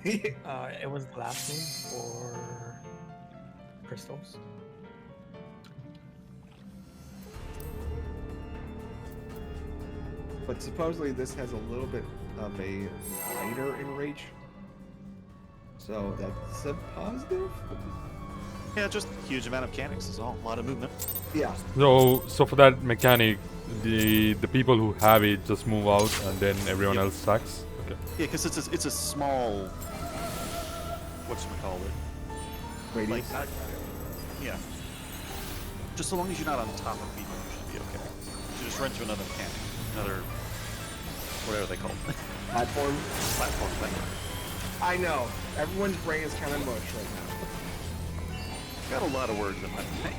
It was the last name for crystals. But supposedly this has a little bit of a lighter enrage. So that's a positive? Yeah, just a huge amount of mechanics is all. A lot of movement. Yeah. So for that mechanic, the people who have it just move out and then everyone else stacks. Okay. Yeah, because it's a small. Whatchamacallit? Radius. Like, yeah. Just so long as you're not on top of people, you should be okay. You just run to another mechanic, another whatever they call it. Platform. Platform thing. I know. Everyone's brain is kind of mush right now. Got a lot of words in my mind.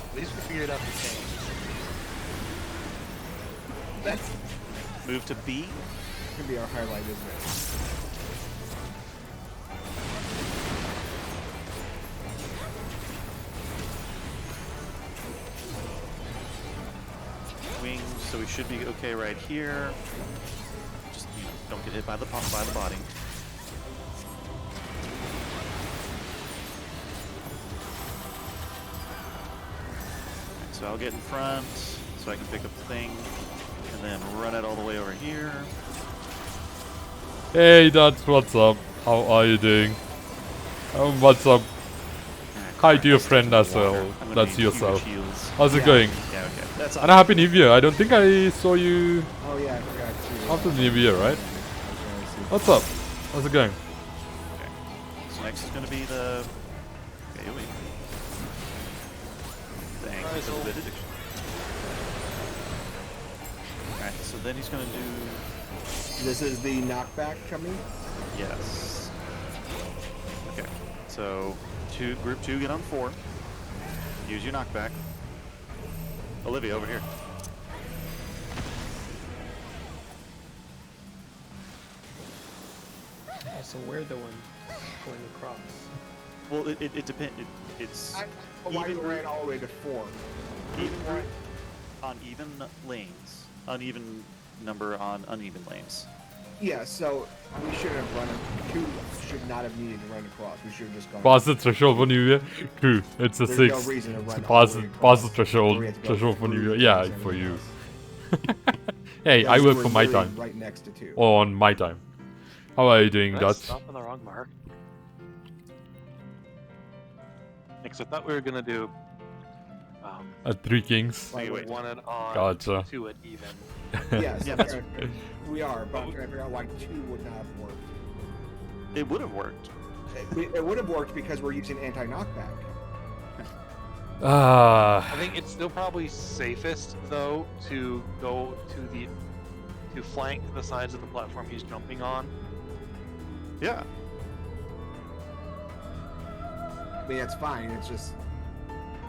At least we figured out the change. That's Move to B. gonna be our highlight, isn't it? Wings, so we should be okay right here. Just don't get hit by the body. So I'll get in front so I can pick up the thing and then run it all the way over here. Hey, that's what's up. How are you doing? What's up? Hi to your friend as well. That's yourself. How's it going? Yeah, okay. That's And a happy new year. I don't think I saw you Oh yeah, I forgot to. after the new year, right? What's up? How's it going? Okay. So next is going to be the... Okay, wait. Thanks for the bit addiction. Alright, so then he's going to do... This is the knockback coming. Yes. Okay, so group 2 get on 4. Use your knockback. Olivia, over here. So we're the one going across. Well, it depends. It's Why you even ran all the way to 4? even on even lanes, uneven number on uneven lanes. Yeah, so we should have run it. 2 should not have needed to run across. We should have just gone. Pass the threshold for New Year? True, it's a There's 6. no reason to run Pass all the way pass the across. threshold We have to go for New through Year. Yeah, everything for you. else. Hey, I Because work we're for my literally time. Right next to 2. On my time. How are you doing, Did I Dutch? stop on the wrong mark? Because I thought we were gonna do At 3 Kings. Wait, wait. one at odd, Gotcha. 2 at even. Yes, Yeah, that's we are, but I'm trying to figure out why 2 would not have worked. It would have worked. It would have worked because we're using anti-knockback. I think it's still probably safest though to go to flank the sides of the platform he's jumping on. Yeah. I mean, that's fine. It's just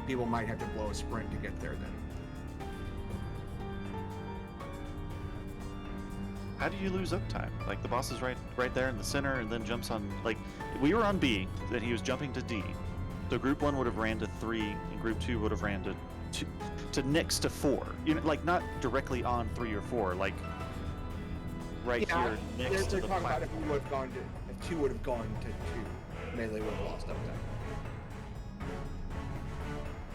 people might have to blow a sprint to get there then. How do you lose uptime? Like the boss is right there in the center, and then jumps on. Like we were on B, then he was jumping to D. So group 1 would have ran to 3, and group 2 would have ran to next to 4. You know, like not directly on 3 or 4, like right here next to they're the talking about platform. if we would have gone to, if 2 would have gone to 2, Melee would have lost uptime.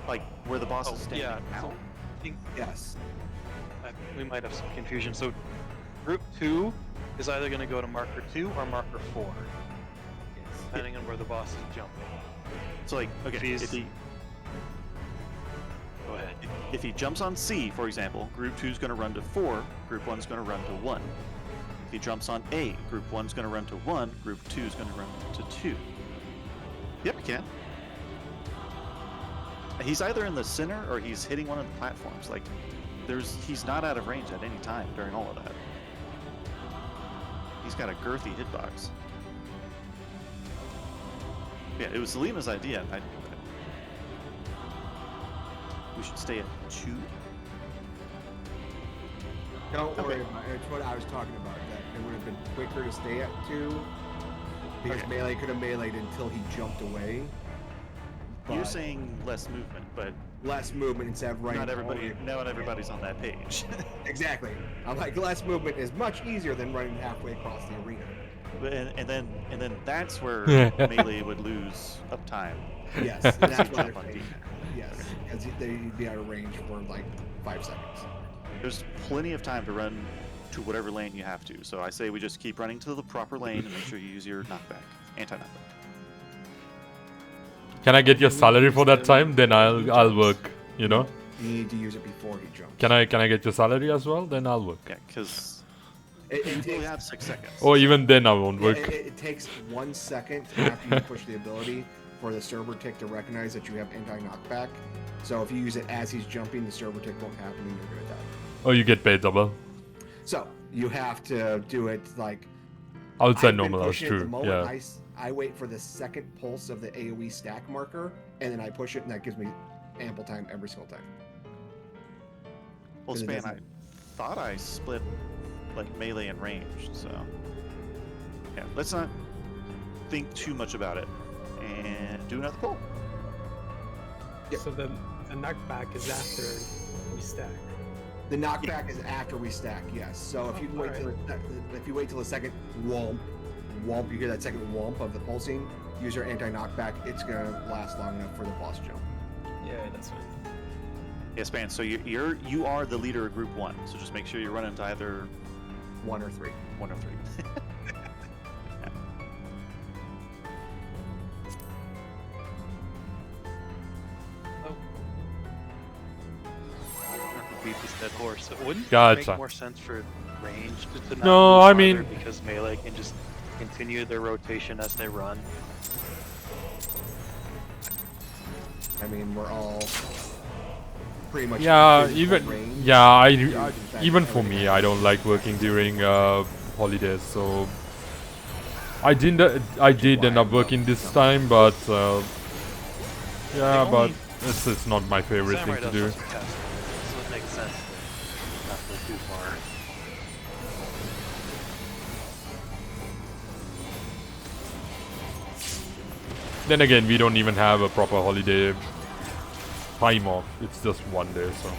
Like where the boss is standing yeah. now. So I think Yes. we might have some confusion. So group 2 is either going to go to marker 2 or marker 4, depending on where the boss is jumping. So like, okay, If if he Go ahead. if he jumps on C, for example, group 2 is going to run to 4, group 1 is going to run to 1. If he jumps on A, group 1 is going to run to 1, group 2 is going to run to 2. Yep, he can. He's either in the center or he's hitting one of the platforms. Like, he's not out of range at any time during all of that. He's got a girthy hitbox. Yeah, it was Selena's idea. We should stay at 2. Don't worry about it. It's what I was talking about. That it would have been quicker to stay at 2 Because Okay. melee could have meleeed until he jumped away. You're but saying less movement, but less movement instead of running. not everybody. all the- Not everybody's on that page. Exactly. I'm like, less movement is much easier than running halfway across the arena. and then that's where melee would lose uptime. Yes, and that's why Jump they're on D. saying that. Yes, because they'd be out of range for like 5 seconds. There's plenty of time to run to whatever lane you have to. So I say we just keep running to the proper lane and make sure you use your knockback, anti-knockback. Can I get your salary for that time? Then I'll work. You know. You need to use it before he jumps. Can I get your salary as well? Then I'll work. Yeah, because It you takes, only have 6 seconds. Or even then I won't yeah, work. it takes 1 second after you push the ability for the server tick to recognize that you have anti-knockback. So if you use it as he's jumping, the server tick won't happen and you're gonna die. Oh, you get paid double. So you have to do it like Outside I've been normal, that's pushing it the true. moment Yeah. I wait for the second pulse of the AoE stack marker, and then I push it, and that gives me ample time every single time. Well, 'Cause it Span, I doesn't- thought I split like melee and ranged, so yeah. Let's not think too much about it and do another pull. Yep. So the knockback is after we stack. The knockback is after we stack, yes. So if you wait till if you wait till the second womp, you hear that second womp of the pulsing, use your anti-knockback. It's gonna last long enough for the boss jump. Yeah, that's fine. Yeah, Span. So you are the leader of Group 1. So just make sure you run into either 1 or 3. 1 or 3. Beat this dead horse. It wouldn't Gotcha. make more sense for range to not No, move I farther mean- because melee can just continue their rotation as they run. I mean, we're all pretty much. Yeah, physical even range. yeah, I in fact, even for me, everything. I don't like working during holidays. So I did end up working this time, but yeah, The but only- it's not my favorite Samurai thing to does do. have some cast, so it makes sense not to go too far. Then again, we don't even have a proper holiday time off. It's just one day, so.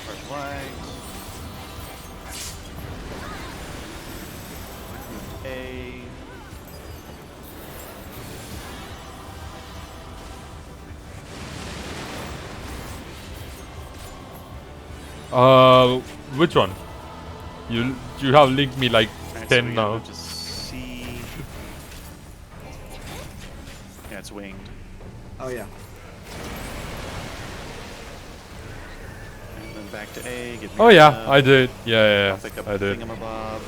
First light. A. Which one? You have linked me like Alright, so 10 we gotta now. move to C. Yeah, it's winged. Oh yeah. And then back to A. Get me Oh yeah, up. I did. Yeah, I'll pick up I did. thingamabob.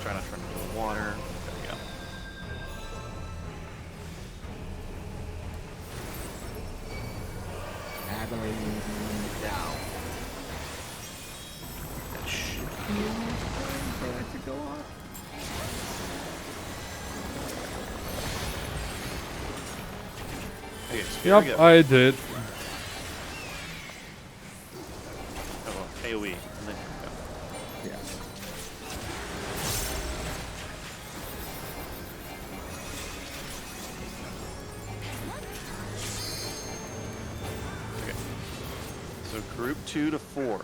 Try not to run into the water. There we go. Abilene down. That should be for that to go off. Okay, so here we Yep, go. I did. Oh, AoE. And then go. Yeah. Okay. So group 2 to 4.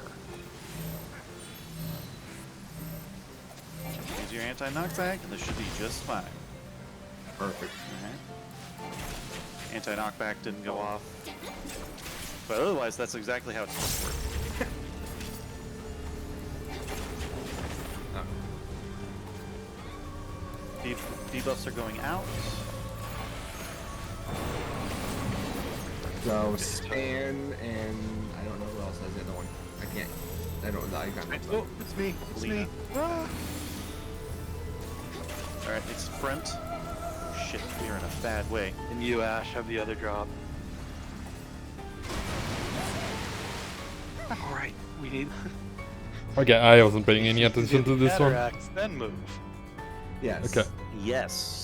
Use your anti-knockback, and this should be just fine. Perfect. Alright. Anti-knockback didn't go off. But otherwise, that's exactly how it's supposed to work. Debuffs are going out. So Stan and I don't know who else has the other one. I can't. I don't know. I can't. Oh, it's me. It's Lena. me. Ah. Alright, it's front. Oh, shit, you're in a bad way. And you, Ash, have the other drop. Alright, we need Okay, I wasn't paying any attention to this one. cataracts, then move. Yes. Okay, Yes.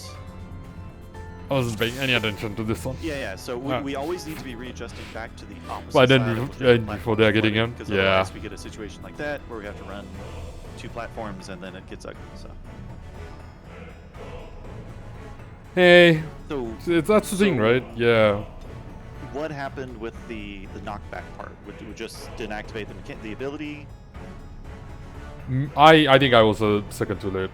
I wasn't paying any attention to this one. Yeah, so Ah. we always need to be readjusting back to the opposite But then side before- of the yeah, platform before they're getting in, because yeah. otherwise we get a situation like that where we have to run 2 platforms, and then it gets ugly. So. Hey, So that's the thing, right? Yeah. what happened with the knockback part? Would just didn't activate the ability? I think I was a second too late,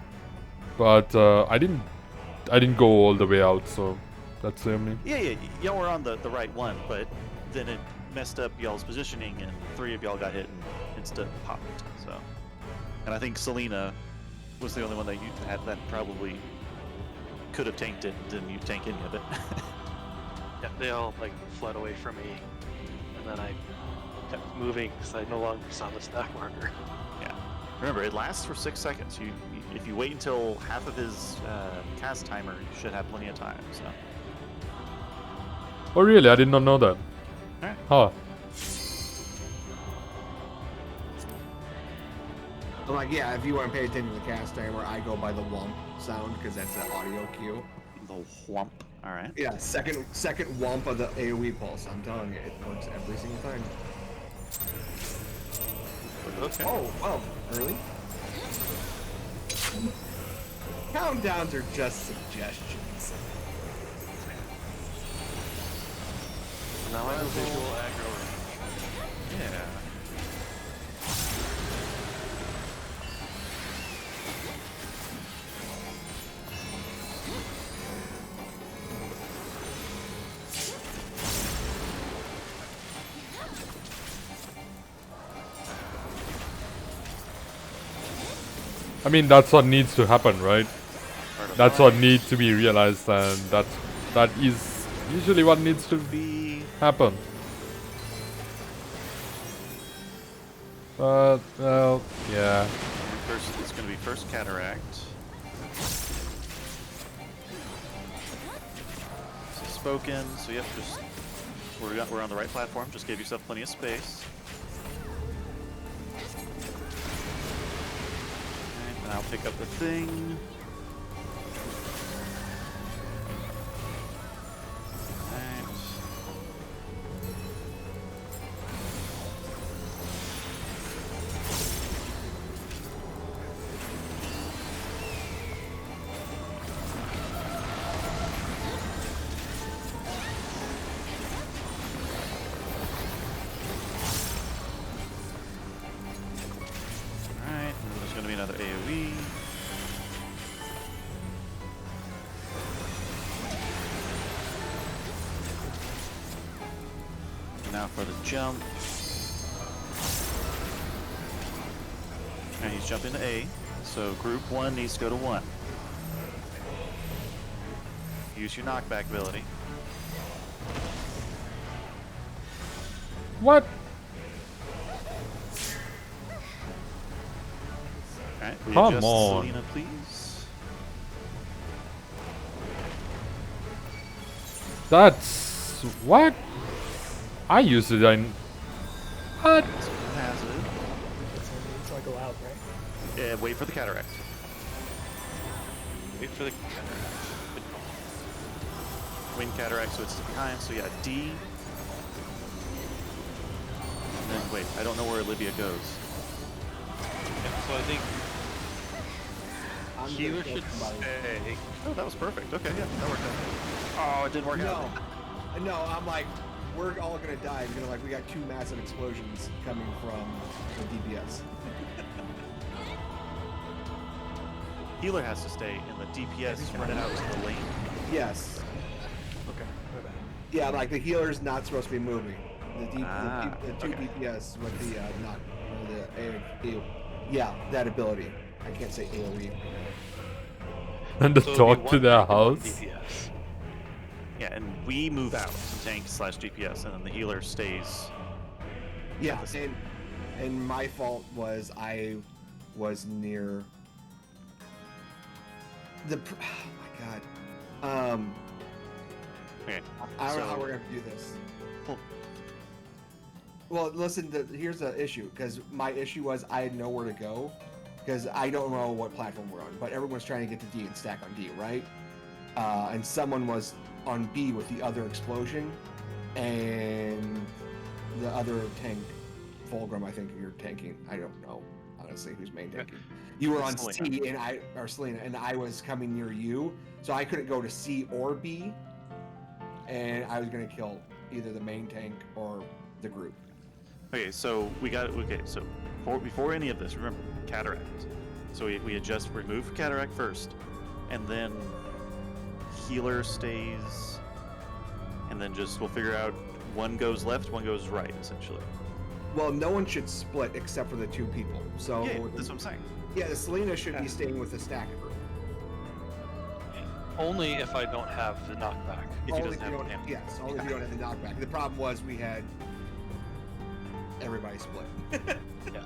but I didn't go all the way out, so that's the only. Yeah, y'all were on the right one, but then it messed up y'all's positioning, and 3 of y'all got hit and instead popped. So, and I think Selena was the only one that you had that probably could have tanked it, and didn't tank any of it. Yeah, they all like fled away from me, and then I kept moving because I no longer saw the stack marker. Yeah. Remember, it lasts for 6 seconds. If you wait until half of his cast timer, you should have plenty of time. So. Oh really? I did not know that. Alright. Huh. I'm like, yeah, if you want to pay attention to the cast timer, I go by the whomp sound because that's the audio cue. The whomp. All right. Yeah, second whomp of the AoE pulse. I'm telling you, it works every single time. Okay. Oh, well, early. Countdowns are just suggestions. Now I have visual aggro range. Yeah. I mean, that's what needs to happen, right? That's what needs to be realized, and that is usually what needs to Be happen. But well, yeah. first. It's going to be first cataract. So spoken. So yep, just we're on the right platform. Just give yourself plenty of space. And I'll pick up the thing. Alright. Alright, and there's going to be another AoE. Now for the jump. And he's jumping to A. So group 1 needs to go to 1. Use your knockback ability. What? Alright, Come readjust on. Selena, please. That's what? I used it in. What? So who has it? So I go out, right? Yeah, wait for the cataract. Wait for the cataract. Wing cataract, so it's behind. So yeah, D. And then wait, I don't know where Olivia goes. Yeah, so I think I'm healer gonna should kill somebody. stay. Oh, that was perfect. Okay, yeah, that worked out. Oh, it didn't work out. No, I'm like, we're all gonna die. We're gonna we got 2 massive explosions coming from the DPS. Healer has to stay, and the DPS spread it out to the lane. Yes. Okay. My bad. Yeah, like the healer's not supposed to be moving. The 2 okay. DPS with the not the AoE. Yeah, that ability. I can't say AoE. And to So it'd be talk to one their tank and one house. DPS. Yeah, and we move out to tank / DPS, and then the healer stays. Yeah, and my fault was I was near the. Oh my god. Okay. I don't know how so- we're gonna do this. Well- Well, listen. Here's the issue, because my issue was I had nowhere to go, because I don't know what platform we're on, but everyone's trying to get to D and stack on D, right? And someone was on B with the other explosion, and the other tank, Fulgrim, I think you're tanking. I don't know honestly who's main tanking. You were on Selena. C, and Selena, and I was coming near you, so I couldn't go to C or B, and I was gonna kill either the main tank or the group. Okay, so before any of this, remember cataract. So we had just removed cataract first, and then healer stays, and then we'll figure out one goes left, one goes right, essentially. Well, no one should split except for the 2 people. So Yeah, that's what I'm saying. yeah, the Selena should be staying with the stack group. Only if I don't have the knockback. If he Only doesn't have the damage. yes, only if you don't have the knockback. The problem was we had everybody split. Yeah.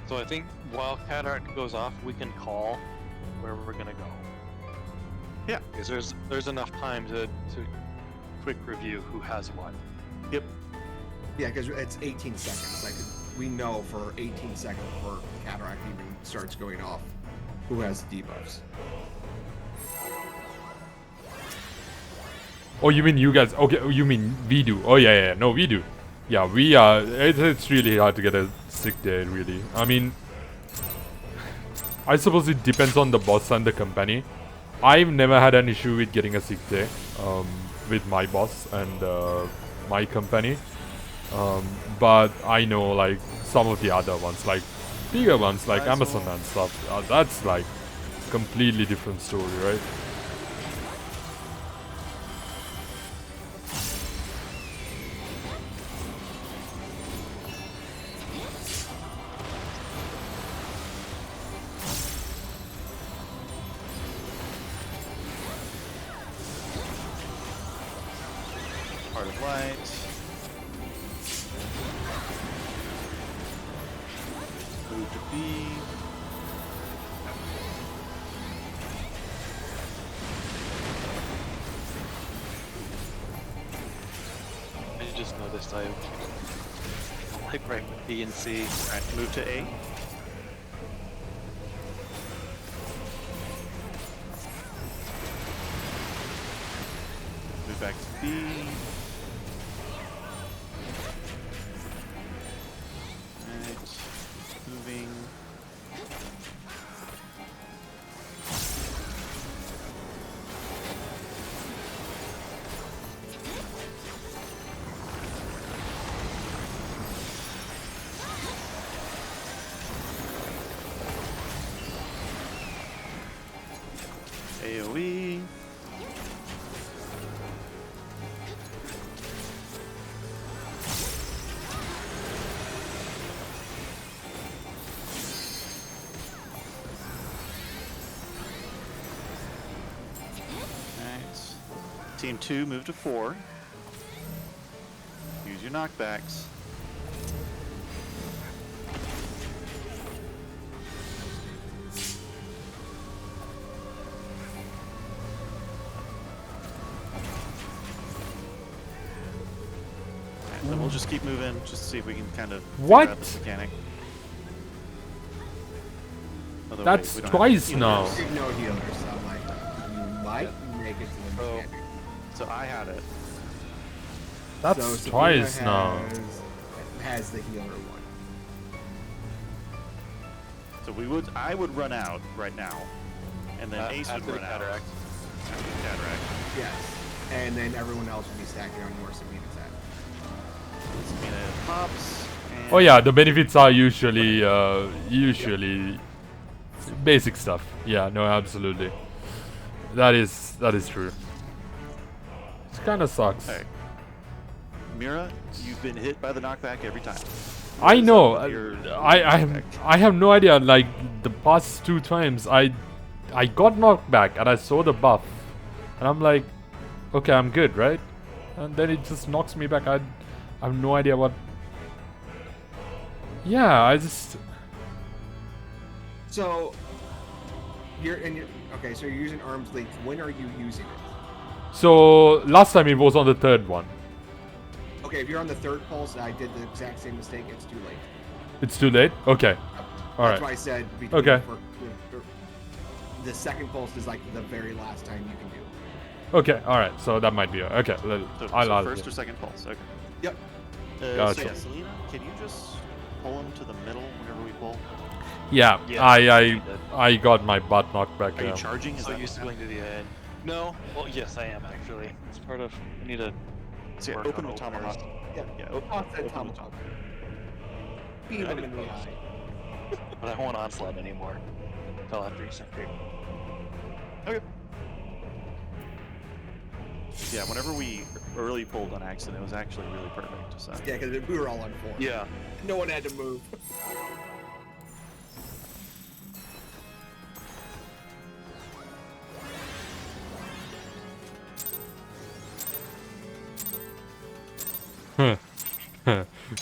So I think while cataract goes off, we can call where we're gonna go. Yeah. Because there's enough time to quick review who has what. Yep. Yeah, because it's 18 seconds. We know for 18 seconds before cataract even starts going off who has debuffs. Oh, you mean you guys? Okay, you mean we do? Oh yeah, no, we do. Yeah, we are. It's really hard to get a sick day, really. I mean, I suppose it depends on the boss and the company. I've never had an issue with getting a sick day with my boss and my company. But I know like some of the other ones, like bigger ones, like Amazon and stuff. That's like completely different story, right? Heart of Light. Move to B. I just noticed I like right with B and C. Alright, move to A. Move back to B. Alright, moving. AoE. Alright. Team 2, move to 4. Use your knockbacks. And then we'll just keep moving, just to see if we can kind of figure What? out this mechanic. Although, That's wait, we don't have twice healers. now. There's no healers, so I'm like, you might make it to the Oh. mechanic. So I had it. That's So twice Sabrina now. has the healer one. So I would run out right now, and then Ace would after the run out cataract. after the cataract. Yes. And then everyone else would be stacking on where Sabrina's at. Sabina pops. And Oh yeah, the benefits are usually basic stuff. Yeah, no, absolutely. That is true. It kind of sucks. Hey, Mira, you've been hit by the knockback every time. I know. Your I have no idea. Like the past 2 times, I got knocked back and I saw the buff, and I'm like, okay, I'm good, right? And then it just knocks me back. I have no idea what. Yeah, I just. So okay, so you're using arms length. When are you using it? So last time it was on the 3rd one. Okay, if you're on the 3rd pulse and I did the exact same mistake, it's too late. It's too late. Okay. All That's right. why I said between Okay. the 2nd pulse is like the very last time you can do. Okay. All right. So that might be okay. So I'll first or second pulse. Okay. Yep. So Gotcha. yeah, Selena, can you just pull him to the middle whenever we pull? Yeah, Yeah, I got my butt knocked back. Are you Yeah. charging? Is So that used to going to the end. No. Well, yes, I am actually. It's part of. I need to So yeah, work open on with openers. tomahawk. Yeah. Yeah, Toss that open tomahawk. with Beat Yeah, I him did in the both. eye. But I won't onslaught anymore until after you sent paper. Yeah, whenever we early pulled on accident, it was actually really perfect. So Yeah, because we were all on 4. Yeah. No one had to move.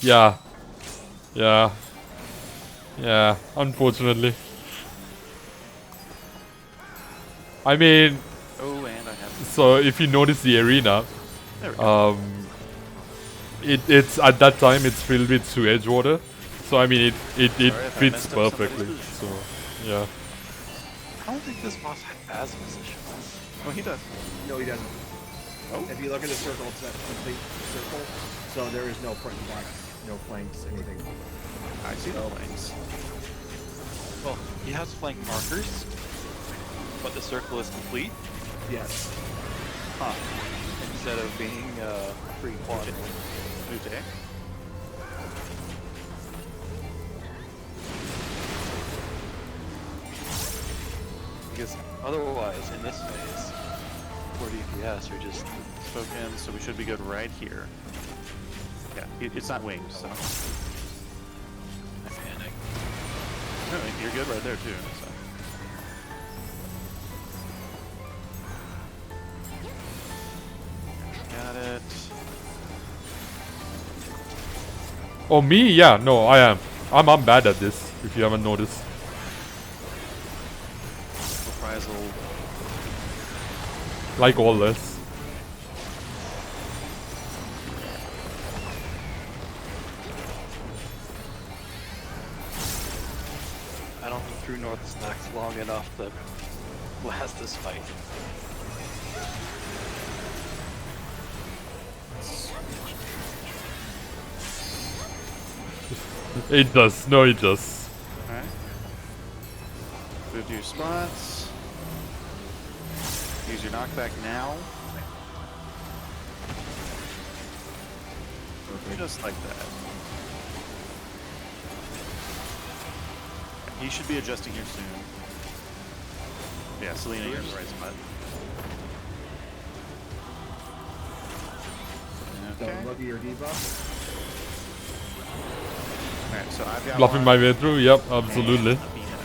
Yeah. Yeah. Yeah, unfortunately. I mean, oh, and I have. so if you notice the arena, There we go. it's at that time it's filled with sewage water, so I mean it Sorry if I fits messed up somebody's perfectly. position. So yeah. I don't think this boss has position. Oh, he does. No, he doesn't. Oh. If you look at the circle, it's a complete circle. So there is no front and back, no flanks, anything. I see the flanks. Well, he has flank markers, but the circle is complete Yes. Huh. instead of being free quad. Move to A. Because otherwise, in this phase, 4 DPS, you're just Spoken, so we should be good right here. Yeah, it's not winged, so. panic. No, you're good right there too. So. Got it. Oh me? Yeah, no, I am. I'm bad at this. If you haven't noticed. Reprisal. Like all this. I don't think True North stacks long enough to last this fight. It does. No, it does. Alright. Move to your spots. Use your knockback now. Just like that. He should be adjusting here soon. Yeah, Selena, you're in the right spot. So Okay. look at your debuff. Alright, so I've got Bluffing one. my way through. Yep, absolutely. And a beacon.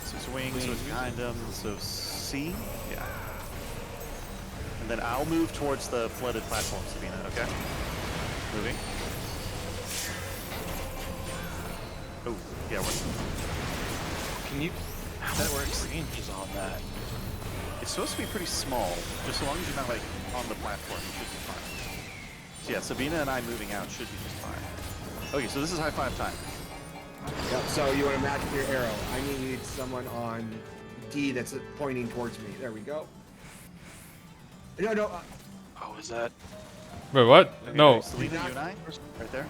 So it's wings, so it's behind him, so C? Yeah. And then I'll move towards the flooded platform, Sabina, okay? Moving. Oh, yeah, Can you? How that works? Ranges on that. it's supposed to be pretty small. Just as long as you're not, like, on the platform, you should be fine. So yeah, Sabina and I moving out should be just fine. Okay, so this is high five time. Yep. So you want to match your arrow. I need someone on D that's pointing towards me. There we go. No, no. Oh, is that? Wait, what? Okay, No. Selena, you and I? Right there?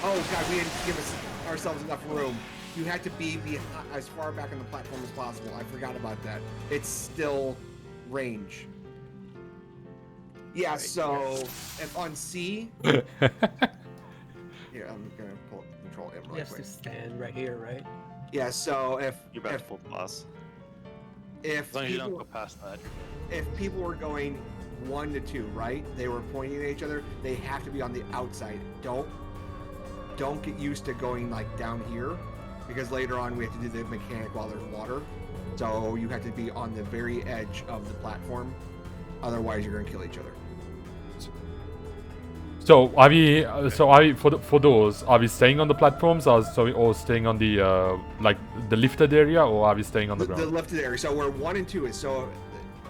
Oh god, we didn't give ourselves enough room. You had to be as far back on the platform as possible. I forgot about that. It's still range. Yeah. So if on C, here I'm gonna pull control M He really has to quick. stand right here, right? Yeah. So You're about to pull the boss. if As long as you don't go people, past that. if people were going 1 to 2, right? They were pointing at each other. They have to be on the outside. Don't get used to going like down here, because later on we have to do the mechanic while there's water. So you have to be on the very edge of the platform. Otherwise, you're gonna kill each other. So are we? For those, are we staying on the platforms, or staying on the like the lifted area, or are we staying on the The ground? lifted area. So where 1 and 2 is. So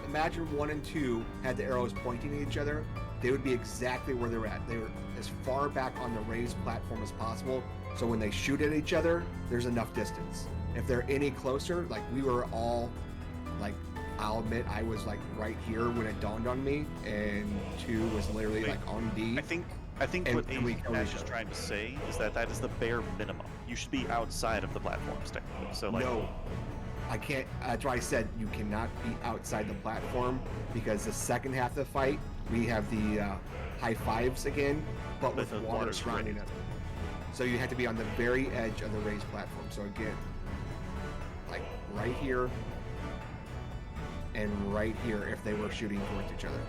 imagine 1 and 2 had the arrows pointing at each other. They would be exactly where they're at. They were as far back on the raised platform as possible. So when they shoot at each other, there's enough distance. If they're any closer, like we were all like I'll admit I was like right here when it dawned on me, and 2 was literally like on D. I think And- what and we killed Ash each is other. trying to say is that that is the bare minimum. You should be outside of the platforms technically. So like, No, I can't. That's why I said you cannot be outside the platform, because the second half of the fight we have the high fives again, but with But the water water's surrounding raised. it. So you have to be on the very edge of the raised platform. So again, like right here and right here if they were shooting towards each other.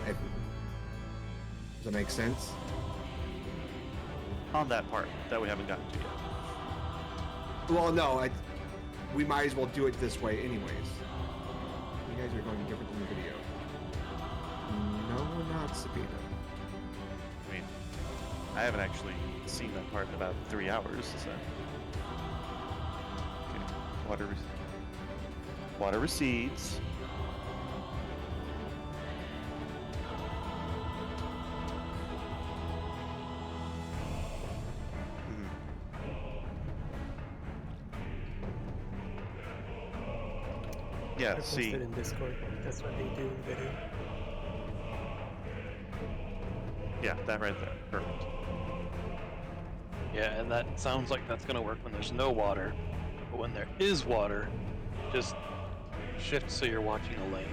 Does that make sense? on that part that we haven't gotten to yet. Well, no, we might as well do it this way anyways. You guys are going different than the video. No, we're not, Sabina. I mean, I haven't actually seen that part in about 3 hours. So. Okay. Water recedes. Yeah, I see. posted in Discord. That's what they do in video. Yeah, that right there. Perfect. Yeah, and that sounds like that's gonna work when there's no water, but when there is water, just shift so you're watching a lane.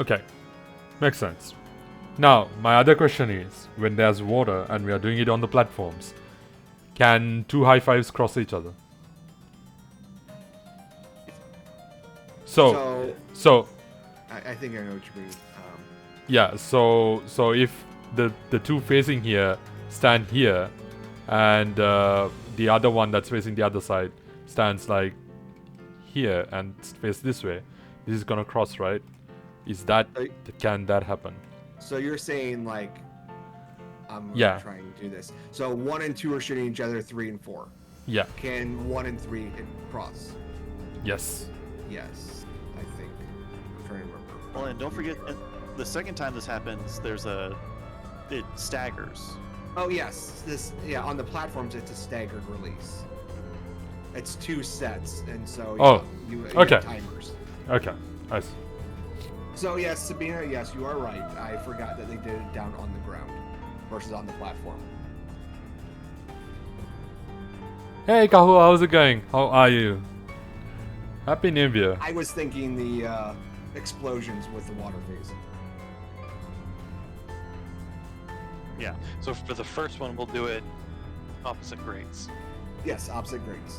Okay, makes sense. Now, my other question is, when there's water and we are doing it on the platforms, can two high fives cross each other? So I think I know what you mean. yeah, so if the two facing here stand here, and the other one that's facing the other side stands like here and face this way, this is gonna cross, right? Is that, can that happen? So you're saying like, I'm Yeah. trying to do this. So 1 and 2 are shooting each other, 3 and 4. Yeah. Can 1 and 3 cross? Yes. Yes, I think. I'm trying to remember. Well, and don't forget, the second time this happens, it staggers. Oh yes, on the platforms it's a staggered release. It's 2 sets, and so you okay. have timers. Okay. Nice. So yes, Sabina, yes, you are right. I forgot that they did it down on the ground versus on the platform. Hey Kahu, how's it going? How are you? Happy New Year. I was thinking the explosions with the water phase. Yeah. So for the first one, we'll do it opposite grades. Yes, opposite grades.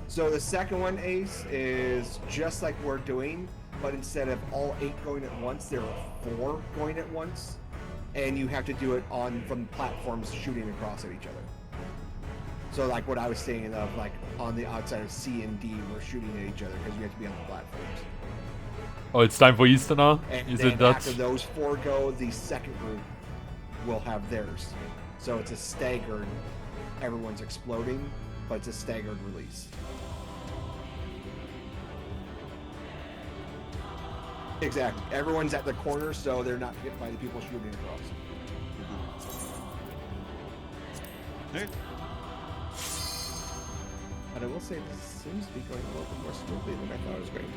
So the second one, Ace, is just like we're doing, but instead of all 8 going at once, there are 4 going at once, and you have to do it from platforms shooting across at each other. So like what I was saying of like on the outside of C and D, we're shooting at each other because you have to be on the platforms. Oh, it's time for Easter now? And Is then it that? after those 4 go, the second group will have theirs. So it's a staggered, everyone's exploding, but it's a staggered release. Exactly. Everyone's at the corner, so they're not hit by the people shooting across. Alright. But I will say this seems to be going a little bit more smoothly than I thought it was going to.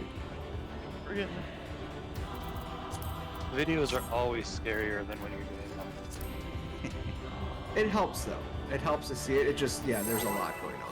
We're getting there. Videos are always scarier than when you're doing them. It helps though. It helps to see it. It just, yeah, there's a lot going on.